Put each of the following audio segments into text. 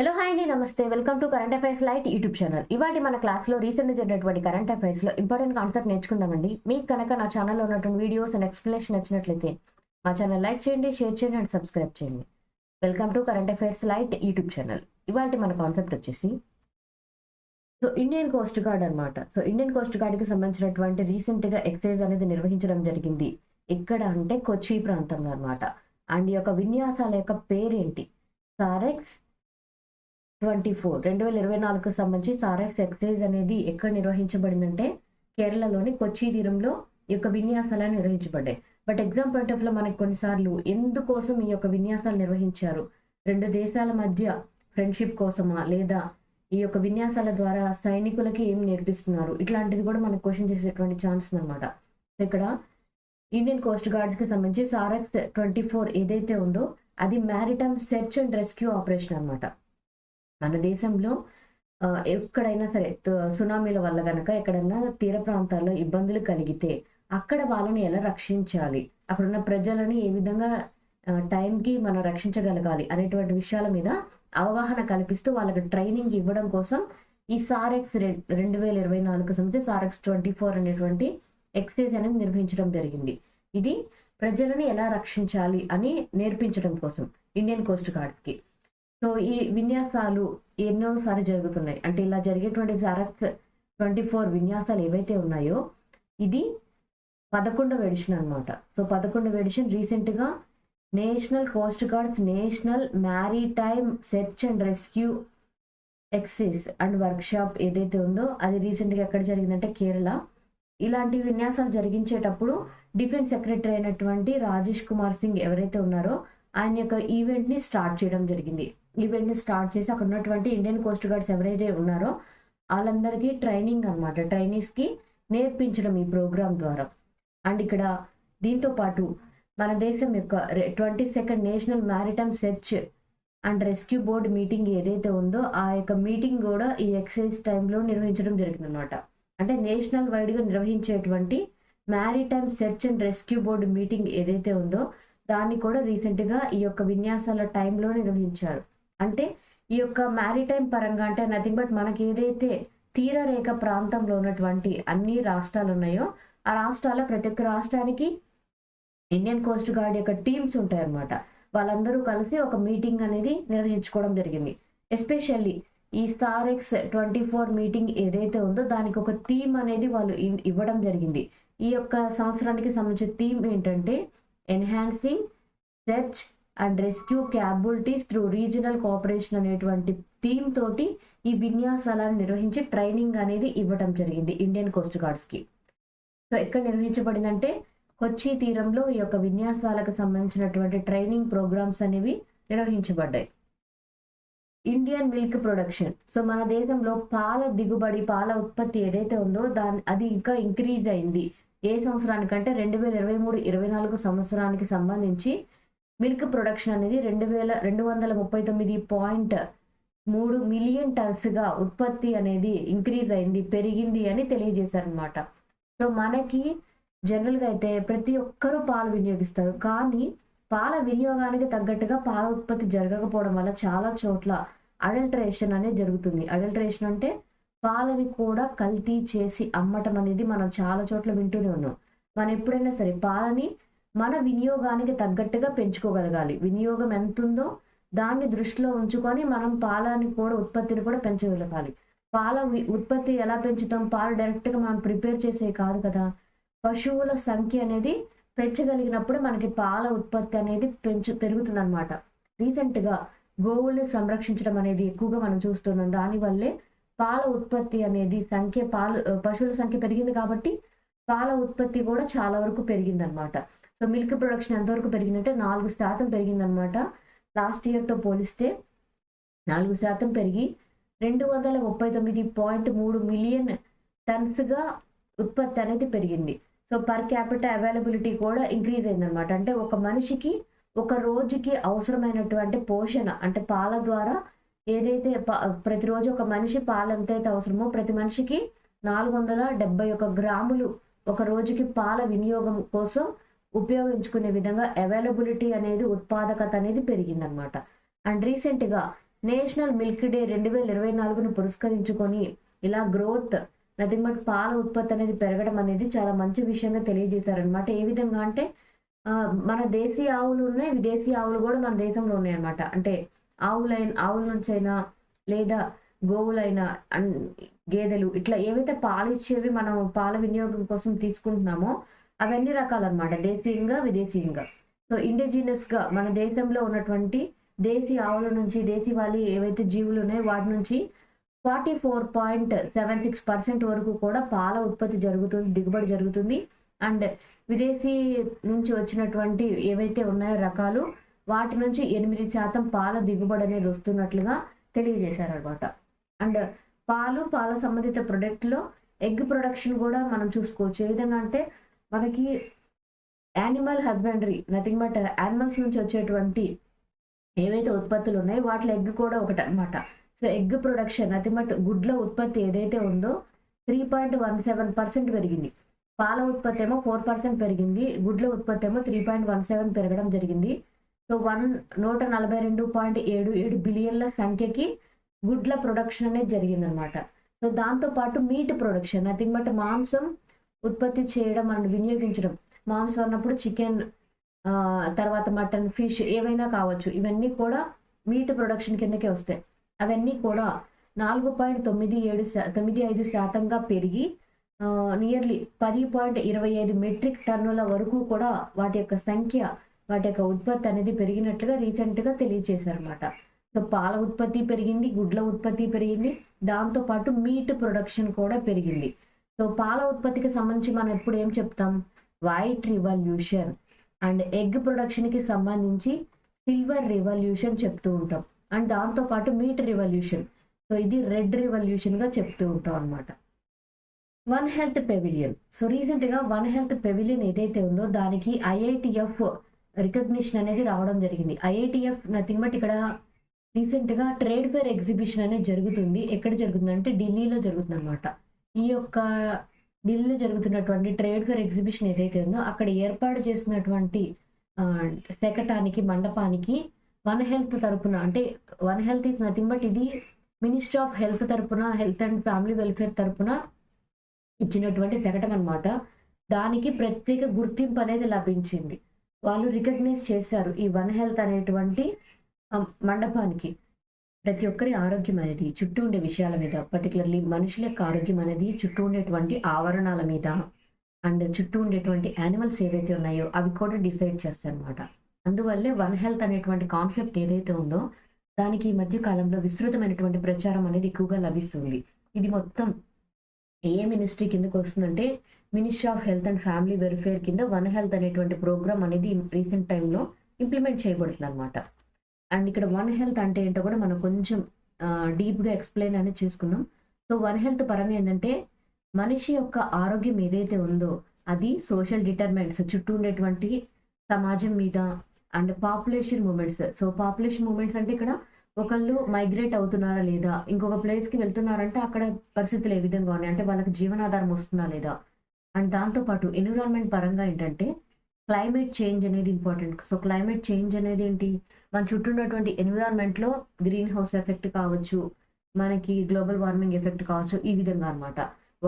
Hello hi అండి, నమస్తే. Welcome to current affairs light YouTube channel. ఇవాళ మన క్లాస్లో రీసెంట్గా జరిగినటువంటి కరెంట్ అఫైర్స్లో ఇంపార్టెంట్ కాన్సెప్ట్ నేర్చుకుందామండి. మీకు కనుక నా ఛానల్లో ఉన్నటువంటి వీడియోస్ అండ్ ఎక్స్ప్లెనేషన్ నచ్చినట్లయితే మా ఛానల్ లైక్ చేయండి, షేర్ చేయండి అండ్ సబ్స్క్రైబ్ చేయండి. Welcome to current affairs light YouTube channel. ఇవాళ మన కాన్సెప్ట్ వచ్చేసి ఇండియన్ కోస్ట్ గార్డ్ అనమాట. ఇండియన్ కోస్ట్ గార్డ్కి సంబంధించినటువంటి రీసెంట్గా ఎక్సైజ్ అనేది నిర్వహించడం జరిగింది. ఎక్కడ అంటే కొచ్చి ప్రాంతంలో అనమాట. అండ్ ఈ యొక్క విన్యాసాల యొక్క పేరేంటి? సారెక్స్ 2024కు సంబంధించి సారెక్స్ ఎక్సైజ్ అనేది ఎక్కడ నిర్వహించబడిందంటే కేరళలోని కొచ్చి తీరంలో ఈ యొక్క విన్యాసాలను నిర్వహించబడ్డాయి. బట్ ఎగ్జామ్ పాయింట్ ఆఫ్ లో మనకి కొన్నిసార్లు ఎందుకోసం ఈ యొక్క విన్యాసాలు నిర్వహించారు, రెండు దేశాల మధ్య ఫ్రెండ్షిప్ కోసమా, లేదా ఈ యొక్క విన్యాసాల ద్వారా సైనికులకి ఏం నేర్పిస్తున్నారు, ఇట్లాంటిది కూడా మనకు క్వశ్చన్ చేసేటువంటి ఛాన్స్ అనమాట. ఇక్కడ ఇండియన్ కోస్ట్ గార్డ్స్ కి సంబంధించి సారెక్స్ 24 ఏదైతే ఉందో అది maritime search and rescue operation అనమాట. మన దేశంలో ఎక్కడైనా సరే సునామీల వల్ల కనుక ఎక్కడైనా తీర ప్రాంతాల్లో ఇబ్బందులు కలిగితే అక్కడ వాళ్ళని ఎలా రక్షించాలి, అక్కడున్న ప్రజలని ఏ విధంగా టైంకి మనం రక్షించగలగాలి అనేటువంటి విషయాల మీద అవగాహన కల్పిస్తూ వాళ్ళకి ట్రైనింగ్ ఇవ్వడం కోసం ఈ సారెక్స్ 2024 సంబంధించి సారెక్స్ 24 అనేటువంటి ఎక్సైజ్ అనేది నిర్వహించడం జరిగింది. ఇది ప్రజలని ఎలా రక్షించాలి అని నేర్పించడం కోసం ఇండియన్ కోస్ట్ గార్డ్స్కి. ఈ విన్యాసాలు ఎన్నోసారి జరుగుతున్నాయి. అంటే ఇలా జరిగేటువంటి సారెక్స్ 24 విన్యాసాలు ఏవైతే ఉన్నాయో ఇది 11వ ఎడిషన్ అనమాట. 11వ ఎడిషన్ రీసెంట్గా national coast guards national maritime search and rescue exercise and workshop ఏదైతే ఉందో అది రీసెంట్గా ఎక్కడ జరిగిందంటే కేరళ. ఇలాంటి విన్యాసాలు జరిగించేటప్పుడు డిఫెన్స్ సెక్రటరీ అయినటువంటి రాజేష్ కుమార్ సింగ్ ఎవరైతే ఉన్నారో ఆయన యొక్క ఈవెంట్ని స్టార్ట్ చేయడం జరిగింది. ఈవెంట్ని స్టార్ట్ చేసి అక్కడ ఉన్నటువంటి ఇండియన్ కోస్ట్ గార్డ్స్ ఎవరైతే ఉన్నారో వాళ్ళందరికీ ట్రైనింగ్ అనమాట, ట్రైనీస్కి నేర్పించడం ఈ ప్రోగ్రామ్ ద్వారా. అండ్ ఇక్కడ దీంతో పాటు మన దేశం యొక్క 22nd national maritime search and rescue board meeting ఏదైతే ఉందో ఆ యొక్క మీటింగ్ కూడా ఈ ఎక్సైజ్ టైంలో నిర్వహించడం జరిగింది అనమాట. అంటే నేషనల్ వైడ్గా నిర్వహించేటువంటి maritime search and rescue board meeting ఏదైతే ఉందో దాన్ని కూడా రీసెంట్గా ఈ యొక్క విన్యాసాల టైంలో నిర్వహించారు. అంటే ఈ యొక్క మ్యారిటైమ్ పరంగా అంటే నథింగ్ బట్ మనకి ఏదైతే తీరరేఖ ప్రాంతంలో ఉన్నటువంటి అన్ని రాష్ట్రాలు ఉన్నాయో ఆ రాష్ట్రాల ప్రతి ఒక్క రాష్ట్రానికి ఇండియన్ కోస్ట్ గార్డ్ యొక్క టీమ్స్ ఉంటాయన్నమాట. వాళ్ళందరూ కలిసి ఒక మీటింగ్ అనేది నిర్వహించుకోవడం జరిగింది. ఎస్పెషల్లీ ఈ సారెక్స్ 24 మీటింగ్ ఏదైతే ఉందో దానికి ఒక థీమ్ అనేది వాళ్ళు ఇవ్వడం జరిగింది. ఈ యొక్క సంవత్సరానికి సంబంధించిన థీమ్ ఏంటంటే enhancing search and rescue capabilities through regional cooperation అనేటువంటి థీమ్ తోటి ఈ విన్యాసాలను నిర్వహించి ట్రైనింగ్ అనేది ఇవ్వడం జరిగింది ఇండియన్ కోస్ట్ గార్డ్స్కి. ఎక్కడ నిర్వహించబడిందంటే కొచ్చి తీరంలో ఈ యొక్క విన్యాసాలకు సంబంధించినటువంటి ట్రైనింగ్ ప్రోగ్రామ్స్ అనేవి నిర్వహించబడ్డాయి. Indian milk production. మన దేశంలో పాల దిగుబడి, పాల ఉత్పత్తి ఏదైతే ఉందో అది ఇంకా ఇంక్రీజ్ అయింది. ఏ సంవత్సరానికంటే 2023-24 సంవత్సరానికి సంబంధించి మిల్క్ ప్రొడక్షన్ అనేది 239.3 మిలియన్ టన్స్గా ఉత్పత్తి అనేది ఇంక్రీజ్ అయింది, పెరిగింది అని తెలియజేశారనమాట. మనకి జనరల్గా అయితే ప్రతి ఒక్కరూ పాలు వినియోగిస్తారు, కానీ పాల వినియోగానికి తగ్గట్టుగా పాల ఉత్పత్తి జరగకపోవడం వల్ల చాలా చోట్ల అడల్టరేషన్ అనేది జరుగుతుంది. అడల్టరేషన్ అంటే పాలని కూడా కల్తీ చేసి అమ్మటం అనేది మనం చాలా చోట్ల వింటూనే ఉన్నాం. మనం ఎప్పుడైనా సరే పాలని మన వినియోగానికి తగ్గట్టుగా పెంచుకోగలగాలి. వినియోగం ఎంత ఉందో దాన్ని దృష్టిలో ఉంచుకొని మనం పాలని కూడా ఉత్పత్తిని కూడా పెంచగలగాలి. పాల ఉత్పత్తి ఎలా పెంచుతాం? పాలు డైరెక్ట్గా మనం ప్రిపేర్ చేసే కాదు కదా. పశువుల సంఖ్య అనేది పెంచగలిగినప్పుడు మనకి పాల ఉత్పత్తి అనేది పెరుగుతుంది అనమాట. రీసెంట్గా గోవుల్ని సంరక్షించడం అనేది ఎక్కువగా మనం చూస్తున్నాం. దానివల్లే పాల ఉత్పత్తి అనేది పశువుల సంఖ్య పెరిగింది కాబట్టి పాల ఉత్పత్తి కూడా చాలా వరకు పెరిగిందనమాట. మిల్క్ ప్రొడక్షన్ ఎంతవరకు పెరిగిందంటే 4% పెరిగిందనమాట. లాస్ట్ ఇయర్తో పోలిస్తే 4% పెరిగి 239.3 మిలియన్ టన్స్గా ఉత్పత్తి అనేది పెరిగింది. పర్ క్యాపిటల్ అవైలబిలిటీ కూడా ఇంక్రీజ్ అయిందనమాట. అంటే ఒక మనిషికి ఒక రోజుకి అవసరమైనటువంటి పోషణ అంటే పాల ద్వారా ఏదైతే ప్రతిరోజు ఒక మనిషి పాలు ఎంతైతే అవసరమో ప్రతి మనిషికి 471 గ్రాములు ఒక రోజుకి పాల వినియోగం కోసం ఉపయోగించుకునే విధంగా అవైలబిలిటీ అనేది ఉత్పాదకత అనేది పెరిగిందనమాట. అండ్ రీసెంట్గా నేషనల్ మిల్క్ డే 2024ను పురస్కరించుకొని ఇలా గ్రోత్ నథింగ్ బట్ పాల ఉత్పత్తి అనేది పెరగడం అనేది చాలా మంచి విషయంగా తెలియజేశారనమాట. ఏ విధంగా అంటే మన దేశీయ ఆవులు ఉన్నాయి, విదేశీ ఆవులు కూడా మన దేశంలో ఉన్నాయి అనమాట. అంటే ఆవుల నుంచైనా లేదా గోవులైనా గేదెలు ఇట్లా ఏవైతే పాలు ఇచ్చేవి మనం పాల వినియోగం కోసం తీసుకుంటున్నామో అవన్నీ రకాలన్నమాట, దేశీయంగా విదేశీయంగా. సో ఇండిజినస్ గా మన దేశంలో ఉన్నటువంటి దేశీ ఆవుల నుంచి దేశీవాళీ ఏవైతే జీవులు ఉన్నాయో వాటి నుంచి 44.76% వరకు కూడా పాల ఉత్పత్తి జరుగుతుంది, దిగుబడి జరుగుతుంది. అండ్ విదేశీ నుంచి వచ్చినటువంటి ఏవైతే ఉన్నాయో రకాలు వాటి నుంచి 8% పాల దిగుబడి అనేది వస్తున్నట్లుగా తెలియజేశారనమాట. అండ్ పాల సంబంధిత ప్రొడక్ట్లో ఎగ్ ప్రొడక్షన్ కూడా మనం చూసుకోవచ్చు. ఏ విధంగా అంటే మనకి animal husbandry nothing but animals నుంచి వచ్చేటువంటి ఏవైతే ఉత్పత్తులు ఉన్నాయో వాటిలో ఎగ్ కూడా ఒకటి అనమాట. So egg production nothing but గుడ్ల ఉత్పత్తి ఏదైతే ఉందో 3.17% పెరిగింది. పాల ఉత్పత్తి ఏమో 4% పెరిగింది, గుడ్ల ఉత్పత్తి ఏమో 3.17 పెరగడం జరిగింది. సో 142.77 బిలియన్ల సంఖ్యకి గుడ్ల ప్రొడక్షన్ అనేది జరిగిందనమాట. సో దాంతోపాటు మీట్ ప్రొడక్షన్ నథింగ్ బట్ మాంసం ఉత్పత్తి చేయడం మనం వినియోగించడం, మాంసం అన్నప్పుడు చికెన్ తర్వాత మటన్ ఫిష్ ఏవైనా కావచ్చు, ఇవన్నీ కూడా మీట్ ప్రొడక్షన్ కిందకే వస్తాయి. అవన్నీ కూడా 4.95% పెరిగి నియర్లీ 10.25 మెట్రిక్ టన్నుల వరకు కూడా వాటి యొక్క సంఖ్య వాటి యొక్క ఉత్పత్తి అనేది పెరిగినట్లుగా రీసెంట్గా తెలియజేశారన్నమాట. సో పాల ఉత్పత్తి పెరిగింది, గుడ్ల ఉత్పత్తి పెరిగింది, దాంతోపాటు మీట్ ప్రొడక్షన్ కూడా పెరిగింది. సో పాల ఉత్పత్తికి సంబంధించి మనం ఎప్పుడు ఏం చెప్తాం, వైట్ రివల్యూషన్. అండ్ ఎగ్ ప్రొడక్షన్కి సంబంధించి సిల్వర్ రివల్యూషన్ చెప్తూ ఉంటాం. అండ్ దాంతోపాటు మీట్ రివల్యూషన్, సో ఇది రెడ్ రివల్యూషన్గా చెప్తూ ఉంటాం అనమాట. One health pavilion. సో రీసెంట్గా వన్ హెల్త్ పెవిలియన్ ఏదైతే ఉందో దానికి IITF రికగ్నిషన్ అనేది రావడం జరిగింది. IITF నథింగ్ బట్ ఇక్కడ రీసెంట్గా ట్రేడ్ ఫేర్ ఎగ్జిబిషన్ అనేది జరుగుతుంది. ఎక్కడ జరుగుతుందంటే ఢిల్లీలో జరుగుతుంది అనమాట. ఈ యొక్క ఢిల్లీలో జరుగుతున్నటువంటి ట్రేడ్ ఫేర్ ఎగ్జిబిషన్ ఏదైతే ఉందో అక్కడ ఏర్పాటు చేసినటువంటి శకటానికి మండపానికి వన్ హెల్త్ తరపున, అంటే one health is nothing but ఇది మినిస్ట్రీ ఆఫ్ హెల్త్ తరపున, హెల్త్ అండ్ ఫ్యామిలీ వెల్ఫేర్ తరపున ఇచ్చినటువంటి శకటం అనమాట. దానికి ప్రత్యేక గుర్తింపు అనేది లభించింది. వాళ్ళు రికగ్నైజ్ చేశారు ఈ వన్ హెల్త్ అనేటువంటి మండపానికి. ప్రతి ఒక్కరి ఆరోగ్యం అనేది చుట్టూ ఉండే విషయాల మీద, పర్టికులర్లీ మనుషుల యొక్క ఆరోగ్యం అనేది చుట్టూ ఉండేటువంటి ఆవరణాల మీద అండ్ చుట్టూ ఉండేటువంటి యానిమల్స్ ఏవైతే ఉన్నాయో అవి కూడా డిసైడ్ చేస్తాయి అనమాట. అందువల్లే వన్ హెల్త్ అనేటువంటి కాన్సెప్ట్ ఏదైతే ఉందో దానికి ఈ మధ్య కాలంలో విస్తృతమైనటువంటి ప్రచారం అనేది ఎక్కువగా లభిస్తుంది. ఇది మొత్తం ఏ మినిస్ట్రీ కిందకు వస్తుందంటే ministry of health and family welfare కింద వన్ హెల్త్ అనేటువంటి ప్రోగ్రామ్ అనేది రీసెంట్ టైంలో ఇంప్లిమెంట్ చేయబడుతుంది అనమాట. అండ్ ఇక్కడ వన్ హెల్త్ అంటే ఏంటో కూడా మనం కొంచెం డీప్గా ఎక్స్ప్లెయిన్ అనేది చేసుకుందాం. సో వన్ హెల్త్ పరంగా ఏంటంటే మనిషి యొక్క ఆరోగ్యం ఏదైతే ఉందో అది సోషల్ డిటర్మెంట్స్ చుట్టూ ఉండేటువంటి సమాజం మీద and population movements. So population movements అంటే ఇక్కడ ఒకళ్ళు మైగ్రేట్ అవుతున్నారా లేదా, ఇంకొక ప్లేస్కి వెళ్తున్నారంటే అక్కడ పరిస్థితులు ఏ విధంగా ఉన్నాయి, అంటే వాళ్ళకి జీవనాధారం వస్తుందా లేదా. అండ్ దాంతోపాటు ఎన్విరాన్మెంట్ పరంగా ఏంటంటే క్లైమేట్ చేంజ్ అనేది ఇంపార్టెంట్. సో క్లైమేట్ చేంజ్ అనేది ఏంటి, మన చుట్టూ ఉన్నటువంటి ఎన్విరాన్మెంట్లో గ్రీన్ హౌస్ ఎఫెక్ట్ కావచ్చు, మనకి గ్లోబల్ వార్మింగ్ ఎఫెక్ట్ కావచ్చు, ఈ విధంగా అనమాట.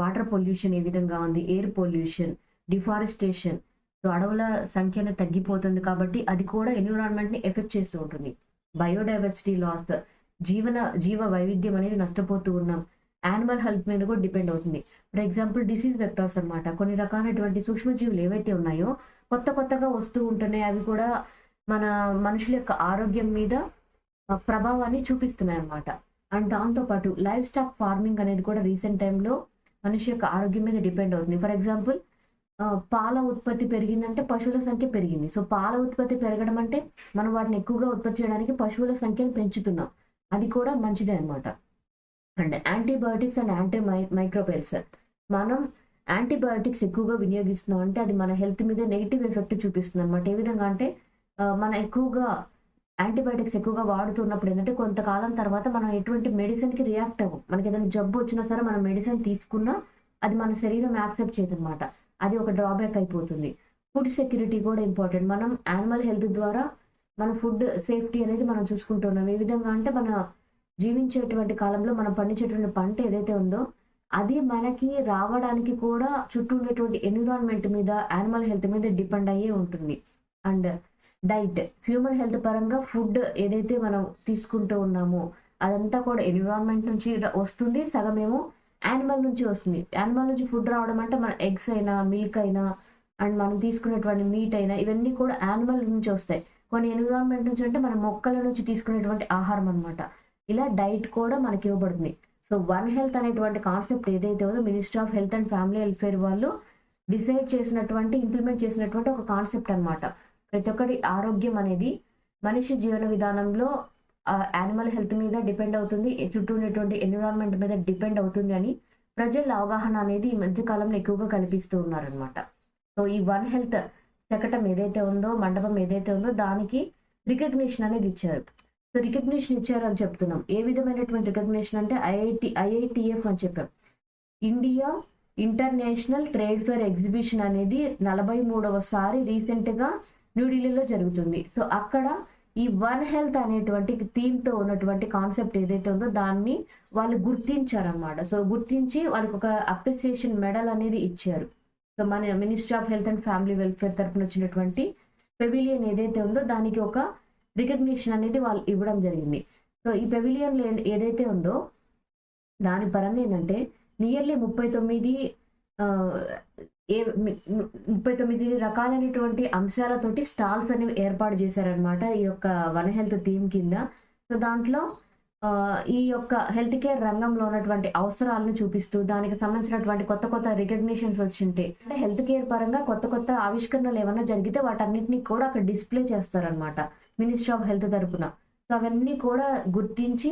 వాటర్ పొల్యూషన్ ఏ విధంగా ఉంది, ఎయిర్ పొల్యూషన్, డిఫారెస్టేషన్. సో అడవుల సంఖ్య తగ్గిపోతుంది కాబట్టి అది కూడా ఎన్విరాన్మెంట్ని ఎఫెక్ట్ చేస్తూ ఉంటుంది. బయోడైవర్సిటీ లాస్, జీవ వైవిధ్యం అనేది నష్టపోతూ ఉన్నాం. యానిమల్ హెల్త్ మీద కూడా డిపెండ్ అవుతుంది. ఫర్ ఎగ్జాంపుల్ డిసీజ్ వెక్టార్స్ అనమాట, కొన్ని రకాలైనటువంటి సూక్ష్మజీవులు ఏవైతే ఉన్నాయో కొత్తగా వస్తూ ఉంటున్నాయి, అవి కూడా మన మనుషుల యొక్క ఆరోగ్యం మీద ప్రభావాన్ని చూపిస్తున్నాయి అన్నమాట. అండ్ దాంతోపాటు లైవ్ స్టాక్ ఫార్మింగ్ అనేది కూడా రీసెంట్ టైంలో మనిషి యొక్క ఆరోగ్యం మీద డిపెండ్ అవుతుంది. ఫర్ ఎగ్జాంపుల్ పాల ఉత్పత్తి పెరిగిందంటే పశువుల సంఖ్య పెరిగింది. సో పాల ఉత్పత్తి పెరగడం అంటే మనం వాటిని ఎక్కువగా ఉత్పత్తి చేయడానికి పశువుల సంఖ్యను పెంచుతున్నాం, అది కూడా మంచిదే అనమాట. అండ్ యాంటీబయోటిక్స్ అండ్ మైక్రోబెల్స్, మనం యాంటీబయోటిక్స్ ఎక్కువగా వినియోగిస్తున్నాం అంటే అది మన హెల్త్ మీద నెగిటివ్ ఎఫెక్ట్ చూపిస్తుంది అనమాట. ఏ విధంగా అంటే మనం ఎక్కువగా యాంటీబయోటిక్స్ ఎక్కువగా వాడుతున్నప్పుడు ఏంటంటే కొంతకాలం తర్వాత మనం ఎటువంటి మెడిసిన్కి రియాక్ట్ అవ్వం. మనకి ఏదైనా జబ్బు వచ్చినా సరే మనం మెడిసిన్ తీసుకున్నా అది మన శరీరం యాక్సెప్ట్ చేయదు అనమాట. అది ఒక డ్రాబ్యాక్ అయిపోతుంది. ఫుడ్ సెక్యూరిటీ కూడా ఇంపార్టెంట్. మనం యానిమల్ హెల్త్ ద్వారా మన ఫుడ్ సేఫ్టీ అనేది మనం చూసుకుంటున్నాం. ఏ విధంగా అంటే మన జీవించేటువంటి కాలంలో మనం పండించేటువంటి పంట ఏదైతే ఉందో అది మనకి రావడానికి కూడా చుట్టూ ఉండేటువంటి ఎన్విరాన్మెంట్ మీద, యానిమల్ హెల్త్ మీద డిపెండ్ అయ్యే ఉంటుంది. అండ్ డైట్, హ్యూమన్ హెల్త్ పరంగా ఫుడ్ ఏదైతే మనం తీసుకుంటూ ఉన్నామో అదంతా కూడా ఎన్విరాన్మెంట్ నుంచి వస్తుంది, సగమేమో యానిమల్ నుంచి వస్తుంది. యానిమల్ నుంచి ఫుడ్ రావడం అంటే మన ఎగ్స్ అయినా, మిల్క్ అయినా, అండ్ మనం తీసుకునేటువంటి మీట్ అయినా ఇవన్నీ కూడా యానిమల్ నుంచి వస్తాయి. కొన్ని ఎన్విరాన్మెంట్ నుంచి అంటే మన మొక్కల నుంచి తీసుకునేటువంటి ఆహారం అనమాట. ఇలా డైట్ కూడా మనకి ఇవ్వబడుతుంది. సో వన్ హెల్త్ అనేటువంటి కాన్సెప్ట్ ఏదైతే ఉందో ministry of health and family welfare వాళ్ళు డిసైడ్ చేసినటువంటి, ఇంప్లిమెంట్ చేసినటువంటి ఒక కాన్సెప్ట్ అనమాట. ప్రతి ఒక్కటి ఆరోగ్యం అనేది మనిషి జీవన విధానంలో యానిమల్ హెల్త్ మీద డిపెండ్ అవుతుంది, చుట్టూ ఉన్నటువంటి ఎన్విరాన్మెంట్ మీద డిపెండ్ అవుతుంది అని ప్రజల అవగాహన అనేది ఈ మధ్య కాలంలో ఎక్కువగా కల్పిస్తూ ఉన్నారనమాట. సో ఈ వన్ హెల్త్ శకటం ఏదైతే ఉందో, మండపం ఏదైతే ఉందో దానికి రికగ్నిషన్ అనేది ఇచ్చారు. సో రికగ్నిషన్ ఇచ్చారు అని చెప్తున్నాం. ఏ విధమైనటువంటి రికగ్నిషన్ అంటే IITF అని చెప్పాం. India international trade fair exhibition అనేది 43వసారి రీసెంట్గా న్యూఢిల్లీలో జరుగుతుంది. సో అక్కడ ఈ వన్ హెల్త్ అనేటువంటి థీమ్తో ఉన్నటువంటి కాన్సెప్ట్ ఏదైతే ఉందో దాన్ని వాళ్ళు గుర్తించారన్నమాట. సో గుర్తించి వాళ్ళకి ఒక అప్రిసియేషన్ మెడల్ అనేది ఇచ్చారు. సో మన ministry of health and family welfare తరఫున వచ్చినటువంటి పెవిలియన్ ఏదైతే ఉందో దానికి ఒక రికగ్నిషన్ అనేది వాళ్ళు ఇవ్వడం జరిగింది. సో ఈ పెవిలియన్ ఏదైతే ఉందో దాని పరంగా ఏంటంటే నియర్లీ 39 రకాలైనటువంటి అంశాలతోటి స్టాల్స్ అనేవి ఏర్పాటు చేశారనమాట ఈ యొక్క వన్ హెల్త్ థీమ్ కింద. సో దాంట్లో ఈ యొక్క హెల్త్ కేర్ రంగంలో ఉన్నటువంటి అవసరాలను చూపిస్తూ దానికి సంబంధించినటువంటి కొత్త కొత్త రికగ్నిషన్స్ వచ్చింటే, అంటే హెల్త్ కేర్ పరంగా కొత్త కొత్త ఆవిష్కరణలు ఏమైనా జరిగితే వాటన్నిటిని కూడా అక్కడ డిస్ప్లే చేస్తారనమాట మినిస్ట్రీ ఆఫ్ హెల్త్ తరపున. సో అవన్నీ కూడా గుర్తించి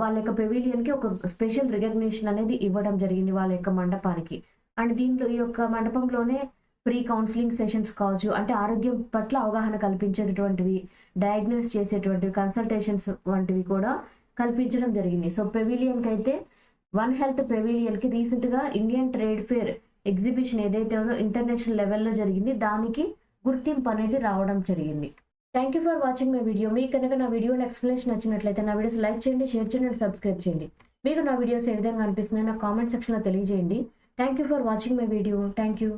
వాళ్ళ యొక్క పెవిలియన్కి ఒక స్పెషల్ రికగ్నిషన్ అనేది ఇవ్వడం జరిగింది వాళ్ళ యొక్క మండపానికి. అండ్ దీంట్లో ఈ యొక్క మండపంలోనే ఫ్రీ కౌన్సిలింగ్ సెషన్స్ కావచ్చు, అంటే ఆరోగ్యం పట్ల అవగాహన కల్పించేటటువంటివి, డయాగ్నోస్ చేసేటువంటివి, కన్సల్టేషన్స్ వంటివి కూడా కల్పించడం జరిగింది. సో పెవిలియన్కి అయితే వన్ హెల్త్ పెవిలియన్కి రీసెంట్గా ఇండియన్ ట్రేడ్ ఫేర్ ఎగ్జిబిషన్ ఏదైతే ఉందో ఇంటర్నేషనల్ లెవెల్లో జరిగింది, దానికి గుర్తింపు అనేది రావడం జరిగింది. Thank you for watching my video. మీకు కనుక నా వీడియోలో ఎక్స్ప్లెనేషన్ నచ్చినట్లయితే నా వీడియోస్ లైక్ చేయండి, షేర్ చేయండి అండ్ సబ్స్క్రైబ్ చేయండి. మీకు నా వీడియోస్ ఏ విధంగా అనిపిస్తున్నాయో నా కామెంట్ సెక్షన్లో తెలియజేయండి. Thank you for watching my video. Thank you.